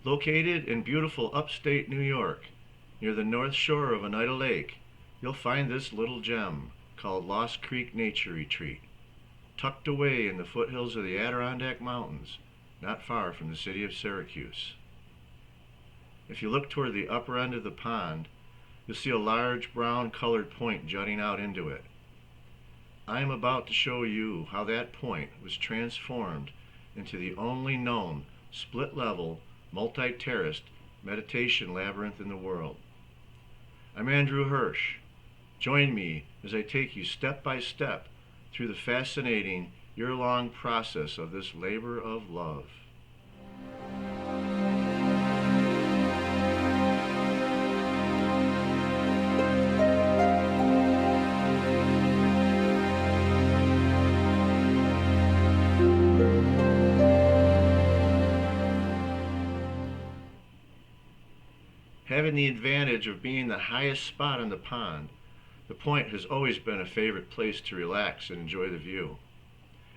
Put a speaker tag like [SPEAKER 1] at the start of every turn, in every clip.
[SPEAKER 1] Located in beautiful upstate New York, near the north shore of Oneida Lake, you'll find this little gem called Lost Creek Nature Retreat, tucked away in the foothills of the Adirondack Mountains, not far from the city of Syracuse. If you look toward the upper end of the pond, you'll see a large brown-colored point jutting out into it. I am about to show you how that point was transformed into the only known split-level, multi-terraced meditation labyrinth in the world. I'm Andrew Hirsch. Join me as I take you step by step through the fascinating year-long process of this labor of love. Having the advantage of being the highest spot on the pond, the point has always been a favorite place to relax and enjoy the view.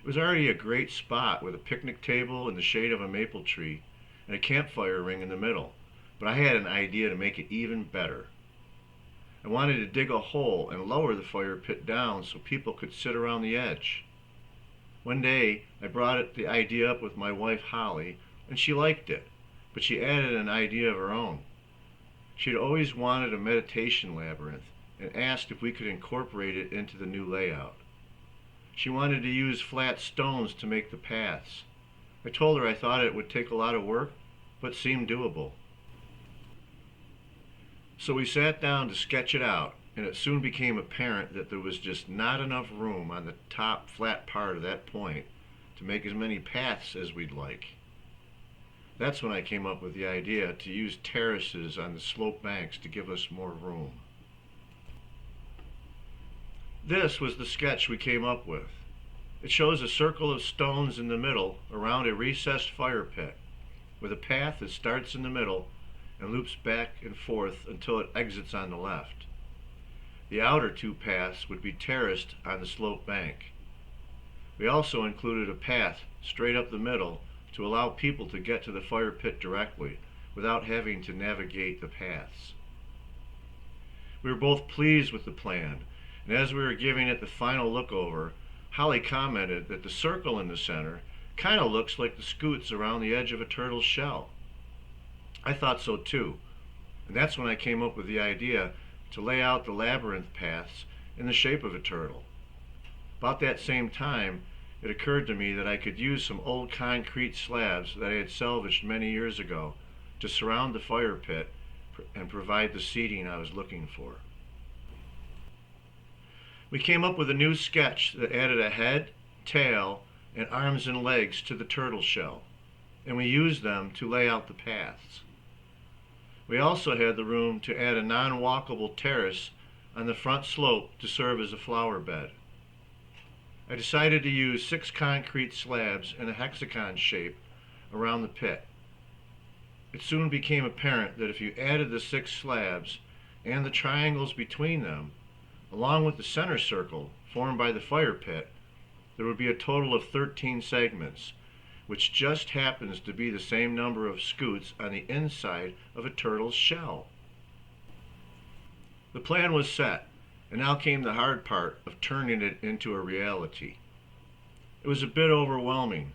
[SPEAKER 1] It was already a great spot with a picnic table in the shade of a maple tree and a campfire ring in the middle, but I had an idea to make it even better. I wanted to dig a hole and lower the fire pit down so people could sit around the edge. One day I brought the idea up with my wife Holly, and she liked it, but she added an idea of her own. She'd always wanted a meditation labyrinth and asked if we could incorporate it into the new layout. She wanted to use flat stones to make the paths. I told her I thought it would take a lot of work, but seemed doable. So we sat down to sketch it out, and it soon became apparent that there was just not enough room on the top flat part of that point to make as many paths as we'd like. That's when I came up with the idea to use terraces on the slope banks to give us more room. This was the sketch we came up with. It shows a circle of stones in the middle around a recessed fire pit, with a path that starts in the middle and loops back and forth until it exits on the left. The outer two paths would be terraced on the slope bank. We also included a path straight up the middle to allow people to get to the fire pit directly without having to navigate the paths. We were both pleased with the plan, and as we were giving it the final look over, Holly commented that the circle in the center kind of looks like the scutes around the edge of a turtle's shell. I thought so too, and that's when I came up with the idea to lay out the labyrinth paths in the shape of a turtle. About that same time, it occurred to me that I could use some old concrete slabs that I had salvaged many years ago to surround the fire pit and provide the seating I was looking for. We came up with a new sketch that added a head, tail, and arms and legs to the turtle shell, and we used them to lay out the paths. We also had the room to add a non-walkable terrace on the front slope to serve as a flower bed. I decided to use 6 concrete slabs in a hexagon shape around the pit. It soon became apparent that if you added the 6 slabs and the triangles between them, along with the center circle formed by the fire pit, there would be a total of 13 segments, which just happens to be the same number of scutes on the inside of a turtle's shell. The plan was set, and now came the hard part of turning it into a reality. It was a bit overwhelming,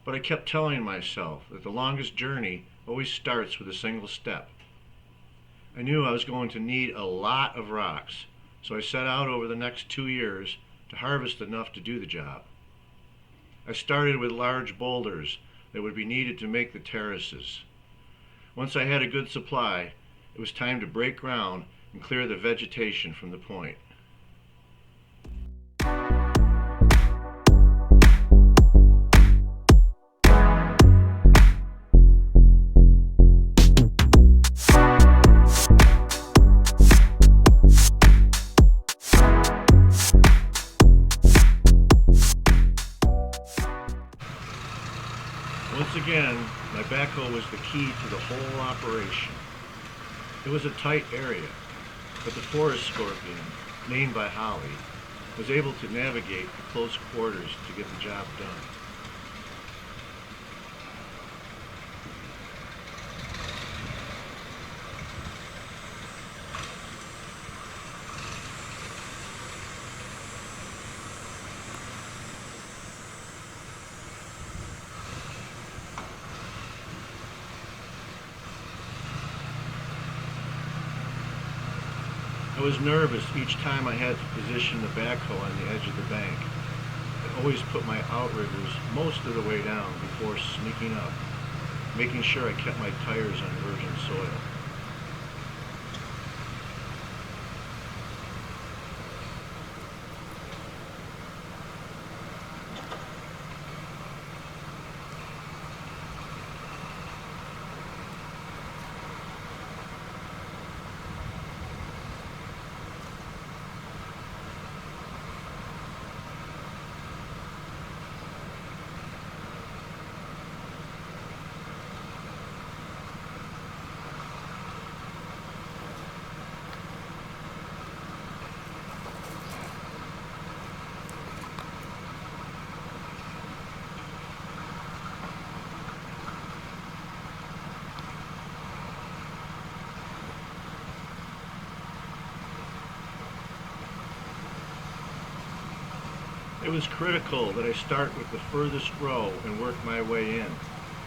[SPEAKER 1] but I kept telling myself that the longest journey always starts with a single step. I knew I was going to need a lot of rocks, so I set out over the next 2 years to harvest enough to do the job. I started with large boulders that would be needed to make the terraces. Once I had a good supply, it was time to break ground and clear the vegetation from the point. Once again, my backhoe was the key to the whole operation. It was a tight area, but the forest scorpion, named by Holly, was able to navigate the close quarters to get the job done. I was nervous each time I had to position the backhoe on the edge of the bank. I always put my outriggers most of the way down before sneaking up, making sure I kept my tires on virgin soil. It was critical that I start with the furthest row and work my way in,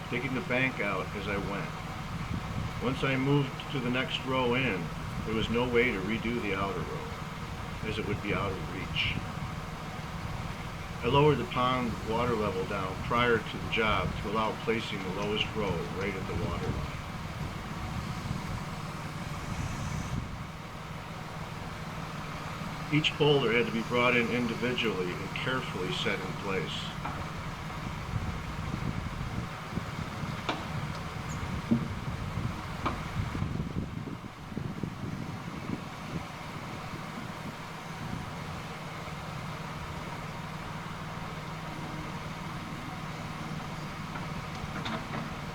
[SPEAKER 1] digging the bank out as I went. Once I moved to the next row in, there was no way to redo the outer row, as it would be out of reach. I lowered the pond water level down prior to the job to allow placing the lowest row right at the water line. Each boulder had to be brought in individually and carefully set in place.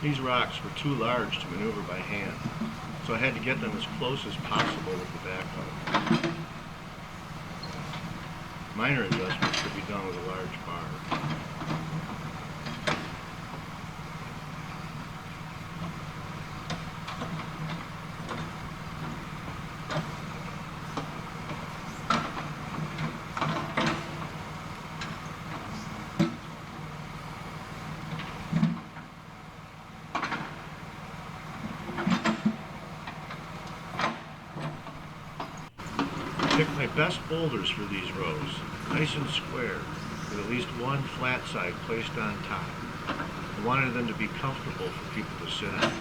[SPEAKER 1] These rocks were too large to maneuver by hand, so I had to get them as close as possible with the backhoe. Minor adjustments could be done with a large bar. I picked my best boulders for these rows, nice and square, with at least one flat side placed on top. I wanted them to be comfortable for people to sit on.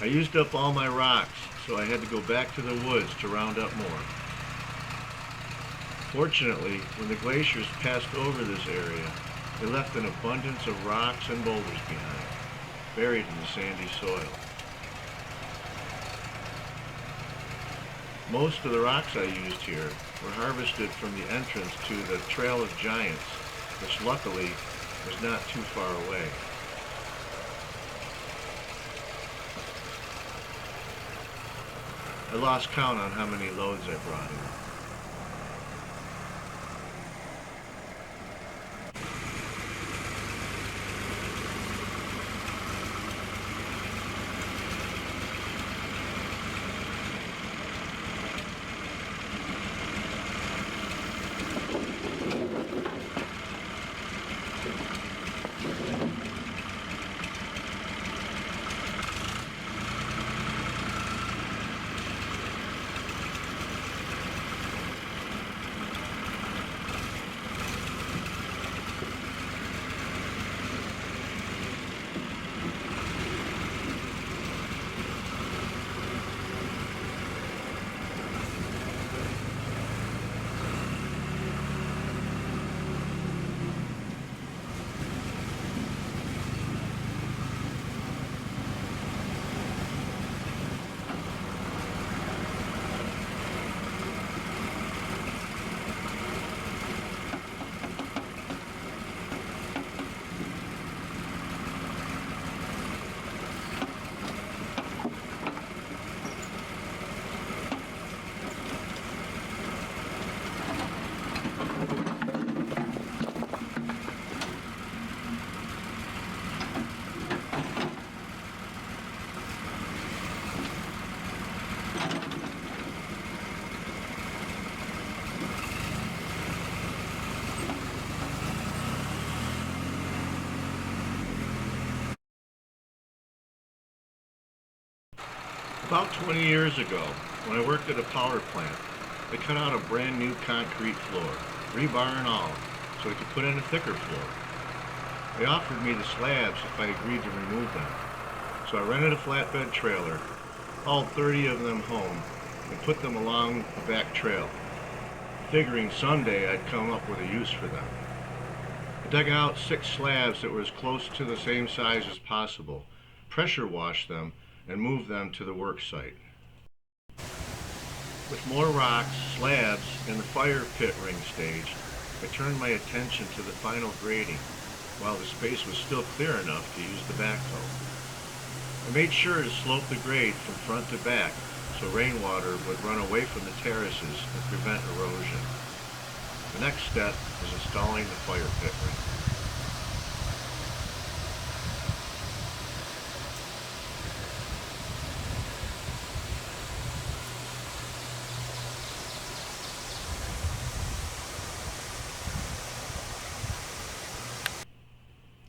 [SPEAKER 1] I used up all my rocks, so I had to go back to the woods to round up more. Fortunately, when the glaciers passed over this area, they left an abundance of rocks and boulders behind, buried in the sandy soil. Most of the rocks I used here were harvested from the entrance to the Trail of Giants, which luckily was not too far away. I lost count on how many loads I brought in. About 20 years ago, when I worked at a power plant, they cut out a brand new concrete floor, rebar and all, so they could put in a thicker floor. They offered me the slabs if I agreed to remove them. So I rented a flatbed trailer, hauled 30 of them home, and put them along the back trail, figuring someday I'd come up with a use for them. I dug out 6 slabs that were as close to the same size as possible, pressure washed them, and moved them to the work site. With more rocks, slabs, and the fire pit ring stage, I turned my attention to the final grading, while the space was still clear enough to use the backhoe. I made sure to slope the grade from front to back so rainwater would run away from the terraces and prevent erosion. The next step was installing the fire pit ring.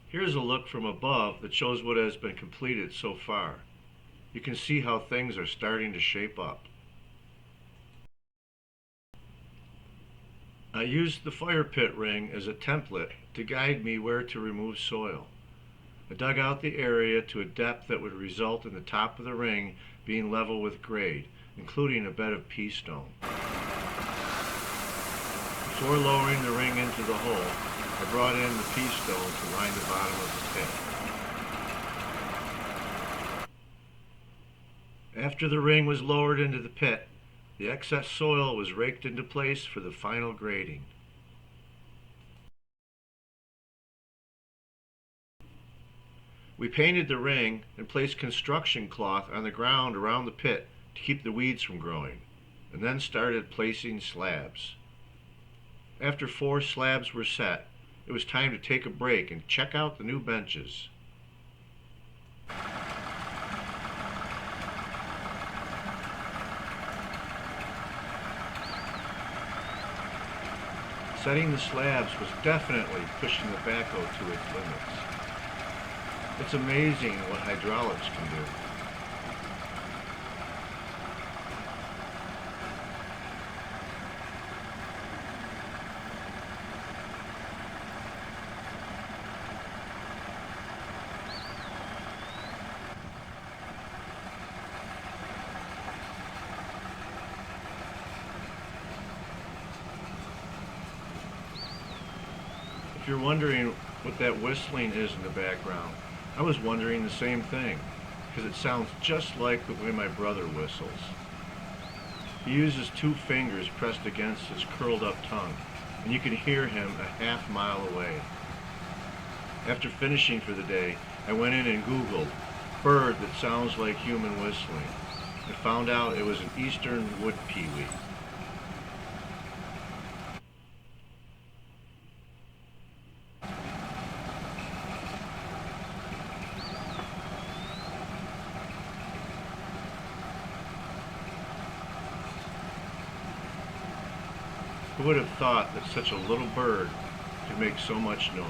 [SPEAKER 1] Here's a look from above that shows what has been completed so far. You can see how things are starting to shape up. I used the fire pit ring as a template to guide me where to remove soil. I dug out the area to a depth that would result in the top of the ring being level with grade, including a bed of pea stone. Before lowering the ring into the hole, I brought in the pea stone to line the bottom of the pit. After the ring was lowered into the pit, the excess soil was raked into place for the final grading. We painted the ring and placed construction cloth on the ground around the pit to keep the weeds from growing, and then started placing slabs. After 4 slabs were set, it was time to take a break and check out the new benches. Setting the slabs was definitely pushing the backhoe to its limits. It's amazing what hydraulics can do. If you're wondering what that whistling is in the background, I was wondering the same thing, because it sounds just like the way my brother whistles. He uses two fingers pressed against his curled up tongue, and you can hear him a half mile away. After finishing for the day, I went in and Googled bird that sounds like human whistling, and found out it was an eastern wood pewee. Who would have thought that such a little bird could make so much noise?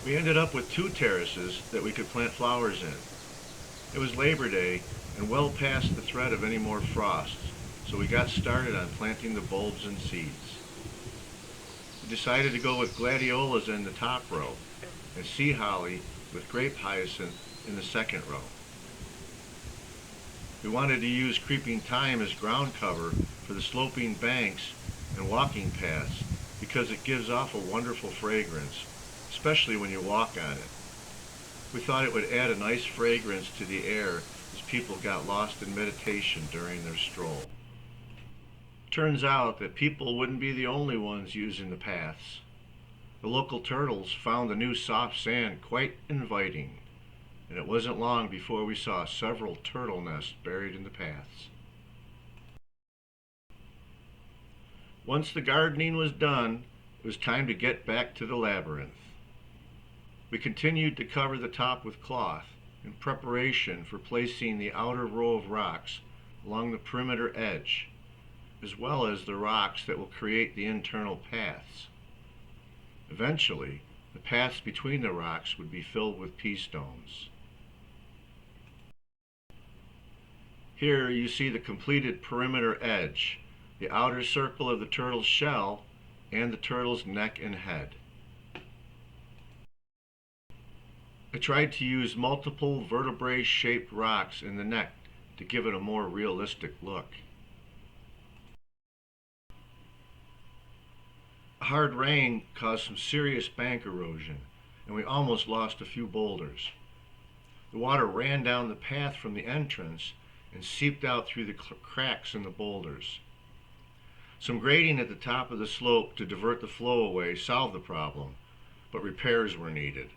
[SPEAKER 1] We ended up with 2 terraces that we could plant flowers in. It was Labor Day and well past the threat of any more frosts, so we got started on planting the bulbs and seeds. We decided to go with Gladiolas in the top row and sea holly with grape hyacinth in the second row. We wanted to use creeping thyme as ground cover for the sloping banks and walking paths because it gives off a wonderful fragrance, especially when you walk on it. We thought it would add a nice fragrance to the air as people got lost in meditation during their stroll. Turns out that people wouldn't be the only ones using the paths. The local turtles found the new soft sand quite inviting, and it wasn't long before we saw several turtle nests buried in the paths. Once the gardening was done, it was time to get back to the labyrinth. We continued to cover the top with cloth in preparation for placing the outer row of rocks along the perimeter edge, as well as the rocks that will create the internal paths. Eventually, the paths between the rocks would be filled with pea stones. Here you see the completed perimeter edge, the outer circle of the turtle's shell, and the turtle's neck and head. I tried to use multiple vertebrae-shaped rocks in the neck to give it a more realistic look. A hard rain caused some serious bank erosion, and we almost lost a few boulders. The water ran down the path from the entrance and seeped out through the cracks in the boulders. Some grading at the top of the slope to divert the flow away solved the problem, but repairs were needed.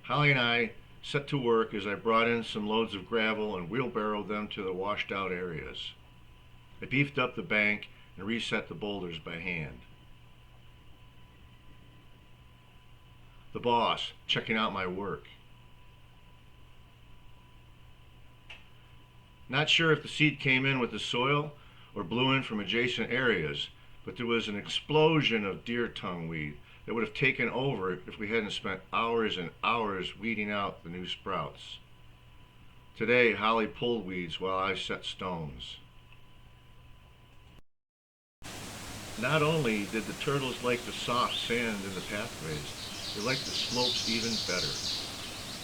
[SPEAKER 1] Holly and I set to work as I brought in some loads of gravel and wheelbarrowed them to the washed out areas. I beefed up the bank and reset the boulders by hand. The boss, checking out my work. Not sure if the seed came in with the soil or blew in from adjacent areas, but there was an explosion of deer tongue weed that would have taken over if we hadn't spent hours and hours weeding out the new sprouts. Today, Holly pulled weeds while I set stones. Not only did the turtles like the soft sand in the pathways, they liked the slopes even better.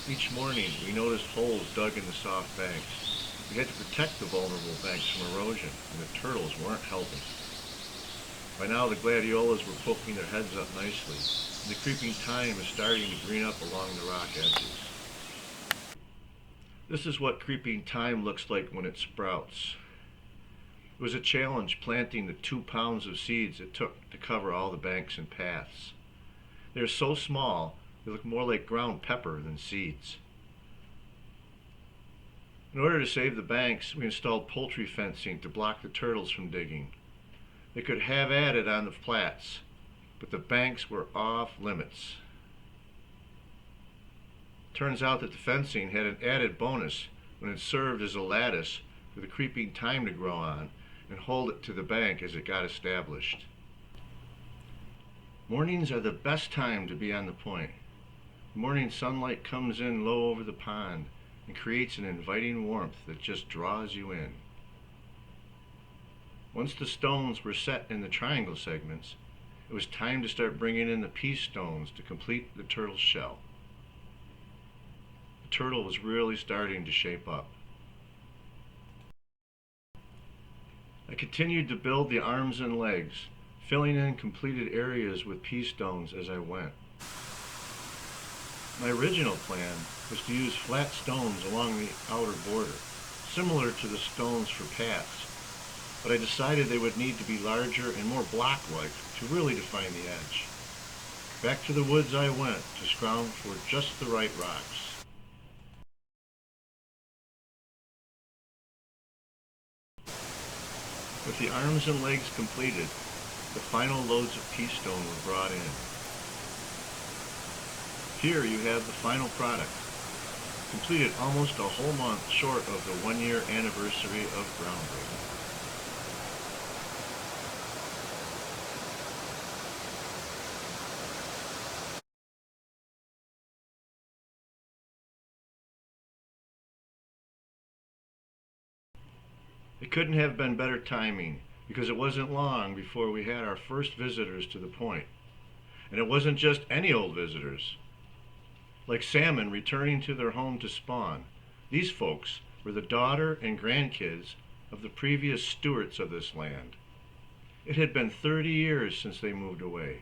[SPEAKER 1] Each morning, we noticed holes dug in the soft banks. We had to protect the vulnerable banks from erosion, and the turtles weren't helping. By now, the gladiolas were poking their heads up nicely, and the creeping thyme is starting to green up along the rock edges. This is what creeping thyme looks like when it sprouts. It was a challenge planting the 2 pounds of seeds it took to cover all the banks and paths. They are so small, they look more like ground pepper than seeds. In order to save the banks, we installed poultry fencing to block the turtles from digging. They could have at it on the flats, but the banks were off limits. Turns out that the fencing had an added bonus when it served as a lattice for the creeping thyme to grow on and hold it to the bank as it got established. Mornings are the best time to be on the point. Morning sunlight comes in low over the pond and creates an inviting warmth that just draws you in. Once the stones were set in the triangle segments, it was time to start bringing in the piece stones to complete the turtle's shell. The turtle was really starting to shape up. I continued to build the arms and legs, filling in completed areas with piece stones as I went. My original plan was to use flat stones along the outer border, similar to the stones for paths, but I decided they would need to be larger and more block-like to really define the edge. Back to the woods I went to scrounge for just the right rocks. With the arms and legs completed, the final loads of piece stone were brought in. Here you have the final product, completed almost a whole month short of the 1-year anniversary of groundbreaking. It couldn't have been better timing, because it wasn't long before we had our first visitors to the point. And it wasn't just any old visitors. Like salmon returning to their home to spawn, these folks were the daughter and grandkids of the previous stewards of this land. It had been 30 years since they moved away,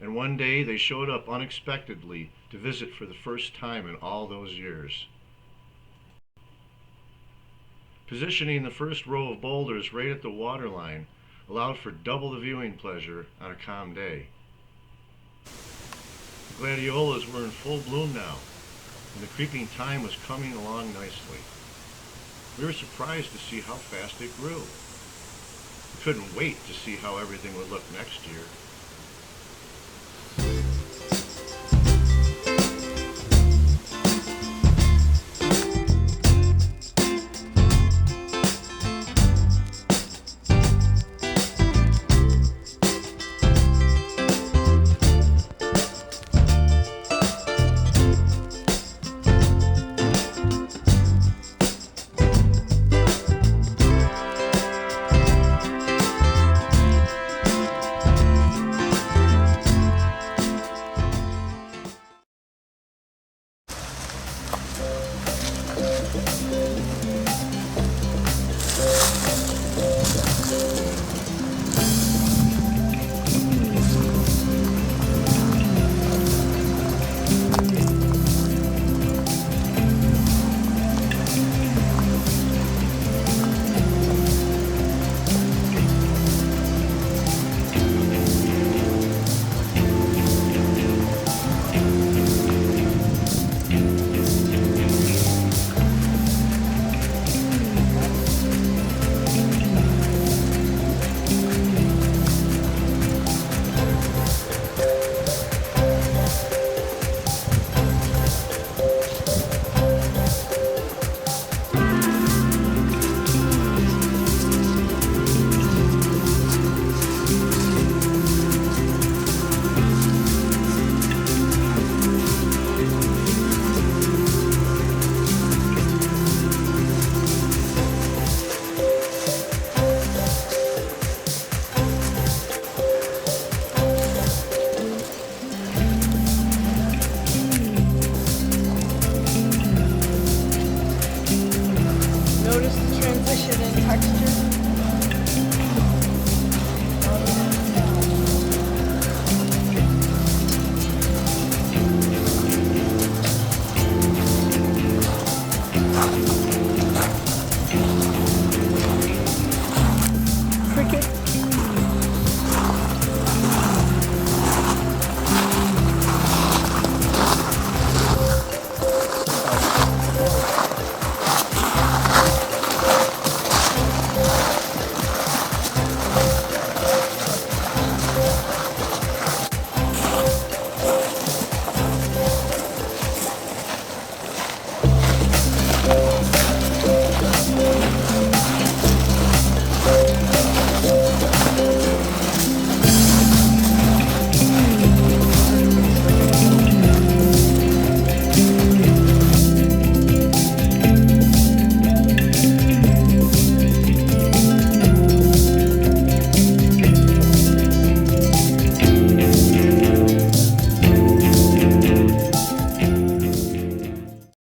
[SPEAKER 1] and one day they showed up unexpectedly to visit for the first time in all those years. Positioning the first row of boulders right at the water line allowed for double the viewing pleasure on a calm day. The Gladiolas were in full bloom now, and the creeping thyme was coming along nicely. We were surprised to see how fast it grew. We couldn't wait to see how everything would look next year.
[SPEAKER 2] Notice the transition in texture.